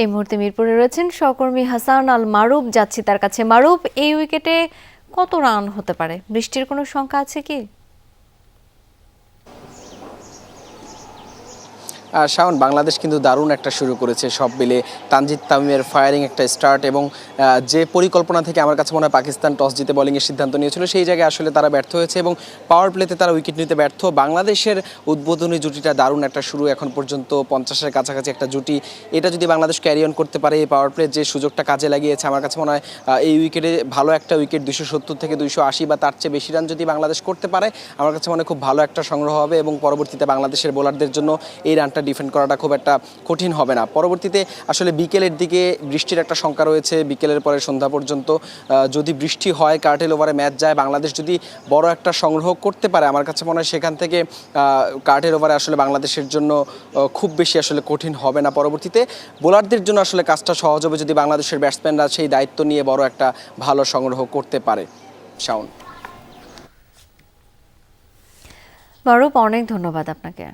এই মুহূর্তে মিরপুরে রয়েছেন সহকর্মী হাসান আল মারুফ, যাচ্ছি তার কাছে। মারুফ, এই উইকেটে কত রান হতে পারে? বৃষ্টির কোনো শঙ্কা আছে কি? শাওন, বাংলাদেশ কিন্তু দারুণ একটা শুরু করেছে সব মিলে। তানজিদ তামিমের ফায়ারিং একটা স্টার্ট এবং যে পরিকল্পনা থেকে আমার কাছে মনে হয় পাকিস্তান টস জিতে বোলিংয়ের সিদ্ধান্ত নিয়েছিল, সেই জায়গায় আসলে তারা ব্যর্থ হয়েছে এবং পাওয়ার প্লেতে তারা উইকেট নিতে ব্যর্থ। বাংলাদেশের উদ্বোধনী জুটিটা দারুণ একটা শুরু, এখন পর্যন্ত 50-এর কাছাকাছি একটা জুটি। এটা যদি বাংলাদেশ ক্যারি অন করতে পারে, এই পাওয়ার প্লের যে সুযোগটা কাজে লাগিয়েছে, আমার কাছে মনে হয় এই উইকেটে ভালো একটা উইকেট 270 থেকে 280 বা তার চেয়ে বেশি রান যদি বাংলাদেশ করতে পারে, আমার কাছে মনে হয় খুব ভালো একটা সংগ্রহ হবে এবং পরবর্তীতে বাংলাদেশের বোলারদের জন্য এই রানটা ডিফেন্ড করাটা খুব একটা কঠিন হবে না। পরবর্তীতে আসলে বিকেলের দিকে বৃষ্টির একটা শঙ্কা রয়েছে, বিকেলের পরে সন্ধ্যা পর্যন্ত যদি বৃষ্টি হয়, কার্টেল ওভারে ম্যাচ যায়, বাংলাদেশ যদি বড় একটা সংগ্রহ করতে পারে, আমার কাছে মনে হয় সেখান থেকে কার্টেল ওভারে আসলে বাংলাদেশের জন্য খুব বেশি আসলে কঠিন হবে না। পরবর্তীতে বোলারদের জন্য আসলে কাজটা সহজ হবে যদি বাংলাদেশের ব্যাটসম্যানরা সেই দায়িত্ব নিয়ে বড় একটা ভালো সংগ্রহ করতে পারে। শাওন। মারুফ, অনেক ধন্যবাদ আপনাকে।